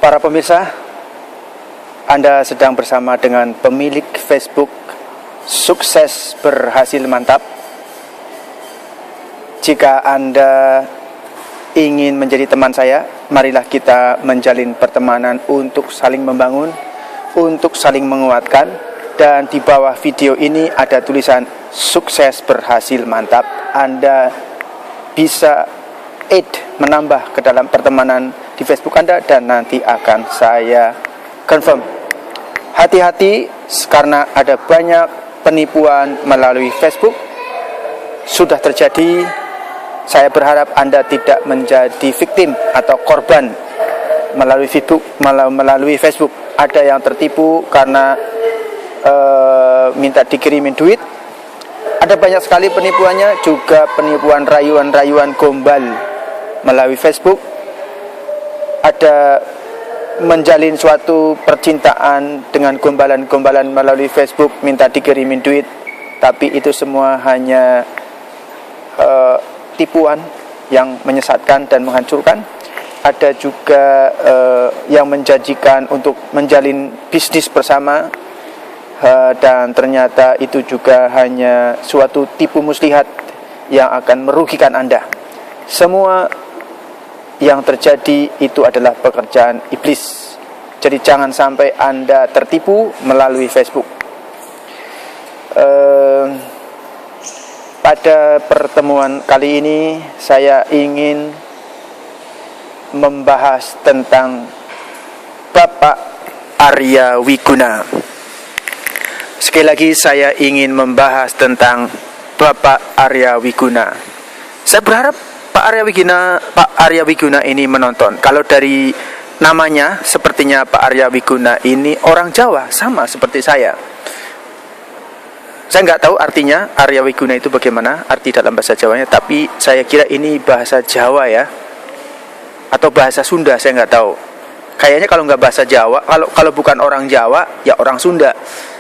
Para pemirsa, Anda sedang bersama dengan pemilik Facebook Sukses Berhasil Mantap. Jika Anda ingin menjadi teman saya, marilah kita menjalin pertemanan untuk saling membangun, untuk saling menguatkan. Dan di bawah video ini ada tulisan Sukses Berhasil Mantap. Anda bisa menambah ke dalam pertemanan di Facebook Anda dan nanti akan saya confirm. Hati-hati karena ada banyak penipuan melalui Facebook sudah terjadi. Saya berharap Anda tidak menjadi victim atau korban melalui Facebook. Ada yang tertipu karena minta dikirimin duit. Ada banyak sekali penipuannya, juga penipuan rayuan-rayuan gombal melalui Facebook. Ada menjalin suatu percintaan dengan gombalan-gombalan melalui Facebook, minta dikirimin duit, tapi itu semua hanya tipuan yang menyesatkan dan menghancurkan. Ada juga yang menjanjikan untuk menjalin bisnis bersama, dan ternyata itu juga hanya suatu tipu muslihat yang akan merugikan Anda. Semua yang terjadi itu adalah pekerjaan iblis. Jadi jangan sampai Anda tertipu melalui Facebook. Pada pertemuan kali ini saya ingin membahas tentang Bapak Arya Wiguna. Sekali lagi saya ingin membahas tentang Bapak Arya Wiguna. Saya berharap Pak Arya Wiguna ini menonton. Kalau dari namanya sepertinya Pak Arya Wiguna ini orang Jawa, sama seperti saya. Saya nggak tahu artinya Arya Wiguna itu bagaimana arti dalam bahasa Jawanya, tapi saya kira ini bahasa Jawa ya, atau bahasa Sunda, saya nggak tahu. Kayaknya kalau nggak bahasa Jawa, kalau bukan orang Jawa ya orang Sunda.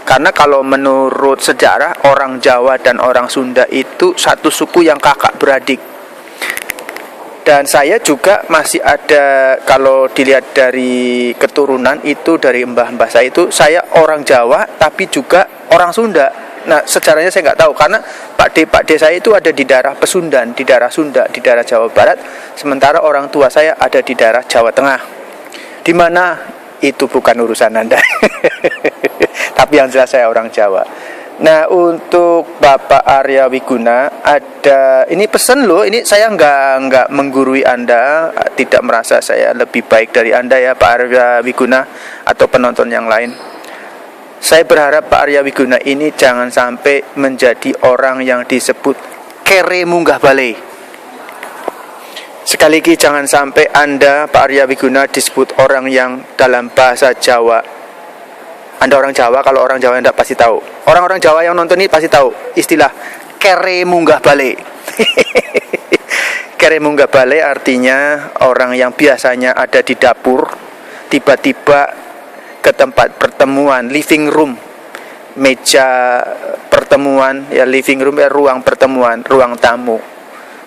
Karena kalau menurut sejarah, orang Jawa dan orang Sunda itu satu suku yang kakak beradik. Dan saya juga masih ada, kalau dilihat dari keturunan itu, dari mbah-mbah saya itu, saya orang Jawa tapi juga orang Sunda. Nah, sejarahnya saya nggak tahu, karena Pak D saya itu ada di daerah Pesundan, di daerah Sunda, di daerah Jawa Barat. Sementara orang tua saya ada di daerah Jawa Tengah. Di mana itu bukan urusan Anda. Tapi yang jelas saya orang Jawa. Nah, untuk Bapak Arya Wiguna ada, ini pesan loh, ini saya nggak menggurui Anda, tidak merasa saya lebih baik dari Anda ya Pak Arya Wiguna atau penonton yang lain. Saya berharap Pak Arya Wiguna ini jangan sampai menjadi orang yang disebut kere munggah balai. Sekali lagi jangan sampai Anda Pak Arya Wiguna disebut orang yang dalam bahasa Jawa. Anda orang Jawa, kalau orang Jawa Anda pasti tahu. Orang-orang Jawa yang nonton ini pasti tahu istilah kere munggah balai. Kere munggah balai artinya orang yang biasanya ada di dapur, tiba-tiba ke tempat pertemuan, living room, meja pertemuan, ya living room ya ruang pertemuan, ruang tamu,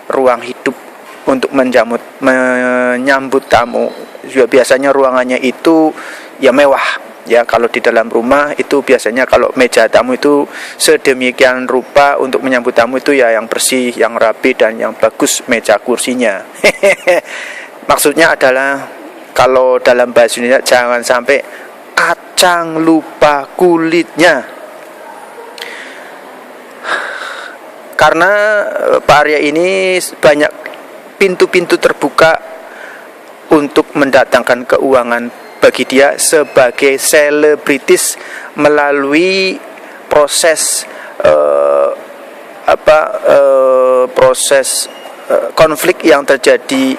ruang hidup untuk menyambut tamu. Biasanya ruangannya itu ya mewah. Ya, kalau di dalam rumah itu biasanya kalau meja tamu itu sedemikian rupa untuk menyambut tamu itu ya yang bersih, yang rapi dan yang bagus meja kursinya. Maksudnya adalah kalau dalam bahasa Indonesia jangan sampai kacang lupa kulitnya. Karena Pak Arya ini banyak pintu-pintu terbuka untuk mendatangkan keuangan bagi dia sebagai selebritis melalui proses konflik yang terjadi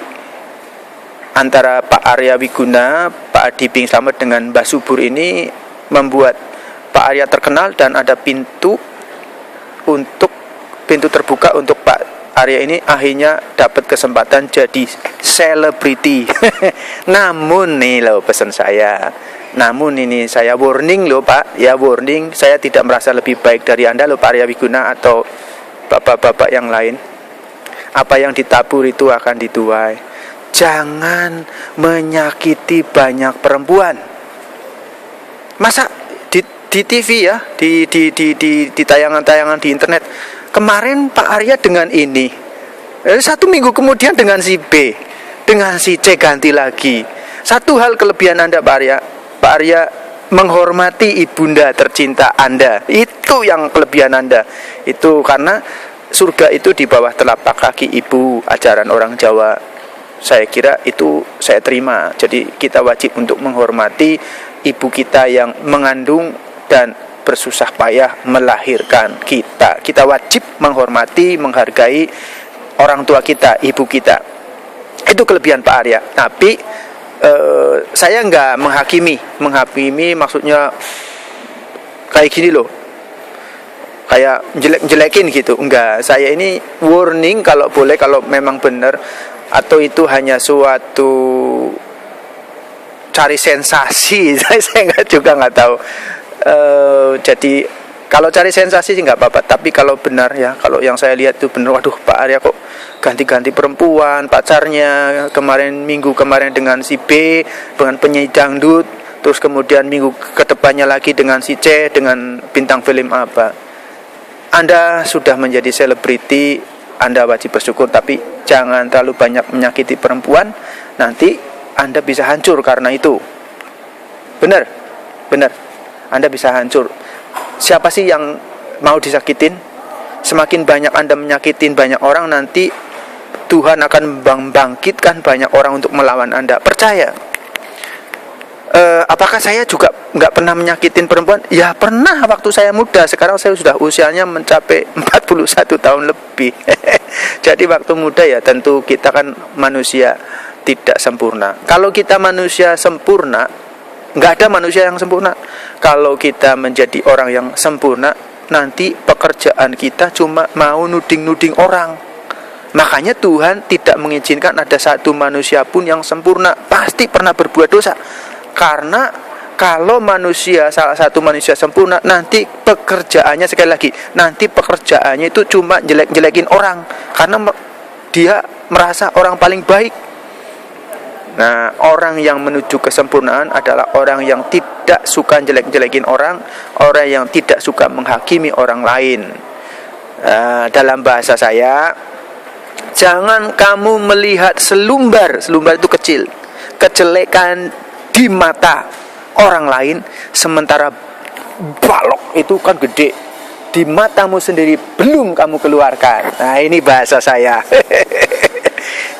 antara Pak Arya Wiguna, Pak Adi Bing Slamet dengan Mbah Subur ini membuat Pak Arya terkenal dan ada pintu terbuka untuk Pak Arya ini akhirnya dapat kesempatan jadi selebriti. Namun nih loh pesan saya. Namun ini saya warning loh Pak, ya warning, saya tidak merasa lebih baik dari Anda loh Pak Arya Wiguna atau bapak-bapak yang lain. Apa yang ditabur itu akan dituai. jangan menyakiti banyak perempuan. Masa di TV ya, di tayangan-tayangan di internet, kemarin Pak Arya dengan ini, 1 minggu kemudian dengan si B, dengan si C ganti lagi. Satu hal kelebihan Anda Pak Arya menghormati ibunda tercinta Anda. Itu yang kelebihan Anda. Itu karena surga itu di bawah telapak kaki ibu, ajaran orang Jawa. Saya kira itu saya terima. Jadi kita wajib untuk menghormati ibu kita yang mengandung dan bersusah payah melahirkan kita. Kita wajib menghormati, menghargai orang tua kita, ibu kita. Itu kelebihan Pak Arya. Tapi saya nggak menghakimi maksudnya kayak gini loh, kayak jelek-jelekin gitu. Enggak, saya ini warning kalau boleh, kalau memang benar atau itu hanya suatu cari sensasi. Saya nggak tahu. Jadi kalau cari sensasi sih nggak apa-apa, tapi kalau benar ya, kalau yang saya lihat itu benar, waduh Pak Arya kok ganti-ganti perempuan, pacarnya minggu kemarin dengan si B, dengan penyanyi dangdut, terus kemudian minggu kedepannya lagi dengan si C, dengan bintang film apa. Anda sudah menjadi selebriti, Anda wajib bersyukur, tapi jangan terlalu banyak menyakiti perempuan, nanti Anda bisa hancur karena itu. Benar. Anda bisa hancur. Siapa sih yang mau disakitin? Semakin banyak Anda menyakitin banyak orang, nanti Tuhan akan membangkitkan banyak orang untuk melawan Anda. Percaya. Apakah saya juga nggak pernah menyakitin perempuan? Ya pernah waktu saya muda. Sekarang saya sudah usianya mencapai 41 tahun lebih. Jadi waktu muda ya tentu kita kan manusia tidak sempurna. Kalau kita manusia sempurna, nggak ada manusia yang sempurna. Kalau kita menjadi orang yang sempurna, nanti pekerjaan kita cuma mau nuding-nuding orang. Makanya Tuhan tidak mengizinkan ada satu manusia pun yang sempurna. Pasti pernah berbuat dosa. Karena kalau salah satu manusia sempurna, nanti pekerjaannya, sekali lagi, nanti pekerjaannya itu cuma jelek-jelekin orang. Karena dia merasa orang paling baik. Nah, orang yang menuju kesempurnaan adalah orang yang tidak suka jelek-jelekin orang yang tidak suka menghakimi orang lain. Dalam bahasa saya, jangan kamu melihat selumbar itu kecil, kejelekan di mata orang lain, sementara balok itu kan gede di matamu sendiri belum kamu keluarkan. Nah, ini bahasa saya.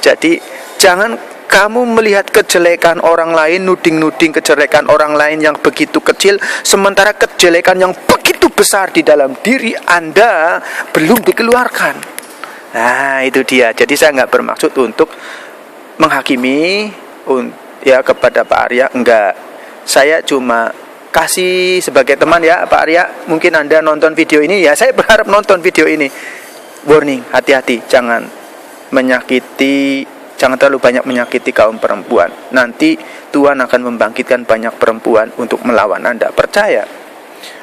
Jadi jangan kamu melihat kejelekan orang lain, nuding-nuding kejelekan orang lain yang begitu kecil, sementara kejelekan yang begitu besar di dalam diri Anda belum dikeluarkan. Nah, itu dia. Jadi saya nggak bermaksud untuk menghakimi ya kepada Pak Arya, enggak. Saya cuma kasih sebagai teman ya Pak Arya. Mungkin Anda nonton video ini, ya saya berharap nonton video ini. Warning, hati-hati, jangan terlalu banyak menyakiti kaum perempuan. Nanti Tuhan akan membangkitkan banyak perempuan untuk melawan Anda. Percaya.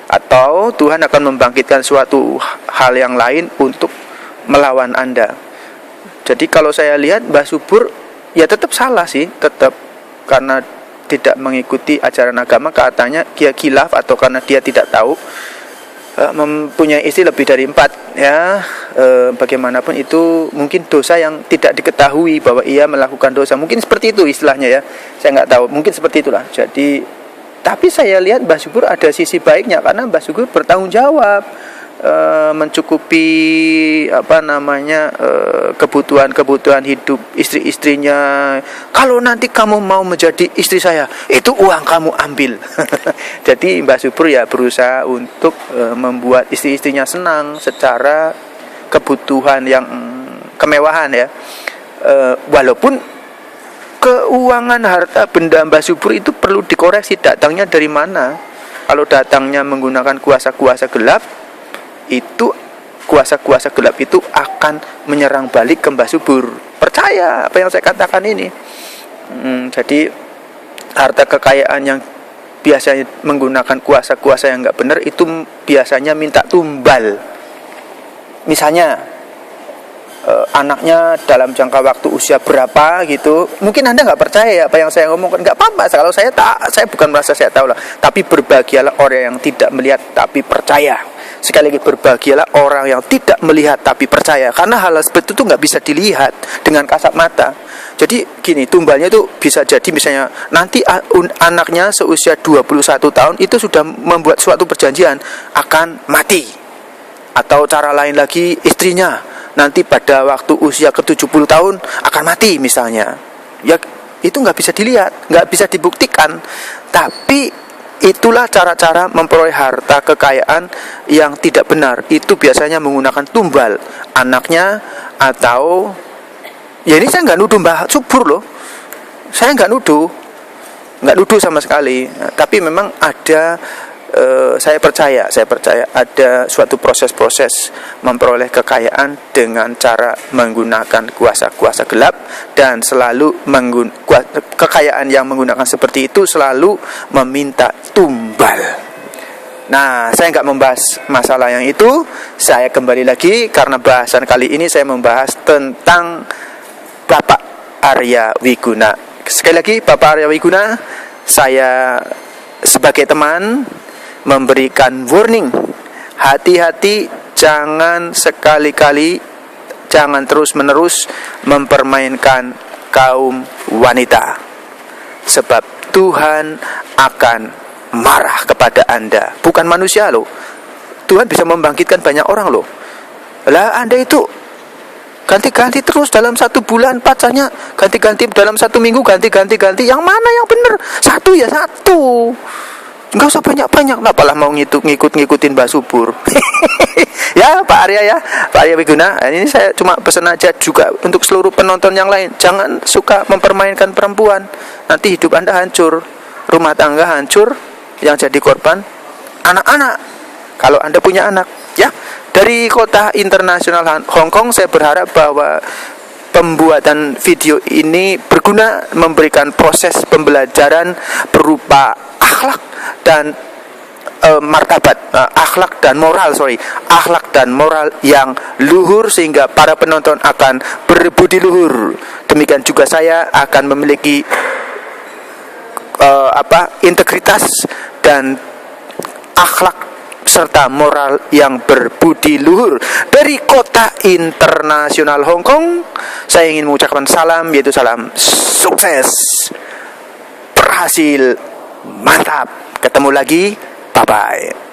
Atau Tuhan akan membangkitkan suatu hal yang lain untuk melawan Anda. Jadi kalau saya lihat Mbah Subur ya tetap salah sih, tetap, karena tidak mengikuti ajaran agama, katanya dia khilaf, atau karena dia tidak tahu, mempunyai istri lebih dari 4 ya. Bagaimanapun itu mungkin dosa yang tidak diketahui bahwa ia melakukan dosa, mungkin seperti itu istilahnya ya, saya nggak tahu, mungkin seperti itulah. Jadi tapi saya lihat Mbah Subur ada sisi baiknya, karena Mbah Subur bertanggung jawab, mencukupi kebutuhan hidup istri-istrinya. Kalau nanti kamu mau menjadi istri saya, itu uang kamu ambil. Jadi Mbah Subur ya berusaha untuk membuat istri-istrinya senang secara kebutuhan yang kemewahan ya. Walaupun keuangan harta benda Mbah Subur itu perlu dikoreksi, datangnya dari mana. Kalau datangnya menggunakan kuasa-kuasa gelap, itu kuasa-kuasa gelap itu akan menyerang balik ke Mbah Subur. Percaya apa yang saya katakan ini. Jadi harta kekayaan yang biasanya menggunakan kuasa-kuasa yang nggak benar itu biasanya minta tumbal. Misalnya anaknya dalam jangka waktu usia berapa gitu. Mungkin Anda nggak percaya ya apa yang saya ngomongkan, nggak apa-apa. Kalau saya bukan merasa saya tahu lah. Tapi berbahagialah orang yang tidak melihat tapi percaya. Sekali lagi, berbahagialah orang yang tidak melihat tapi percaya. Karena hal seperti itu nggak bisa dilihat dengan kasat mata. Jadi gini, tumbalnya itu bisa jadi misalnya nanti anaknya seusia 21 tahun itu sudah membuat suatu perjanjian akan mati. Atau cara lain lagi, istrinya nanti pada waktu usia ke-70 tahun akan mati misalnya. Ya itu nggak bisa dilihat, nggak bisa dibuktikan. Tapi itulah cara-cara memperoleh harta kekayaan yang tidak benar. Itu biasanya menggunakan tumbal anaknya, atau ya ini saya nggak nuduh Mbah Subur loh. Saya nggak nuduh sama sekali. Tapi memang ada, saya percaya ada suatu proses-proses memperoleh kekayaan dengan cara menggunakan kuasa-kuasa gelap, dan selalu kekayaan yang menggunakan seperti itu selalu meminta tumbal. Nah, saya nggak membahas masalah yang itu. Saya kembali lagi karena bahasan kali ini saya membahas tentang Bapak Arya Wiguna. Sekali lagi, Bapak Arya Wiguna, saya sebagai teman memberikan warning, hati-hati, jangan sekali-kali, jangan terus-menerus mempermainkan kaum wanita, sebab Tuhan akan marah kepada Anda. Bukan manusia loh, Tuhan bisa membangkitkan banyak orang loh. Lah Anda itu ganti-ganti terus dalam 1 bulan, pacarnya ganti-ganti dalam 1 minggu, ganti. Yang mana yang benar? Satu ya satu. Enggak usah banyak-banyak, apalah mau ngikutin Mbah Subur. Ya Pak Arya, ya Pak Arya Wiguna, ini saya cuma pesan aja juga untuk seluruh penonton yang lain, jangan suka mempermainkan perempuan. Nanti hidup Anda hancur, rumah tangga hancur, yang jadi korban anak-anak kalau Anda punya anak. Ya, dari kota internasional Hong Kong, saya berharap bahwa pembuatan video ini berguna, memberikan proses pembelajaran berupa akhlak dan martabat, akhlak dan moral yang luhur, sehingga para penonton akan berbudi luhur. Demikian juga saya akan memiliki integritas dan akhlak serta moral yang berbudi luhur. Dari kota internasional Hong Kong, saya ingin mengucapkan salam, yaitu salam sukses, berhasil, mantap. Ketemu lagi, bye-bye.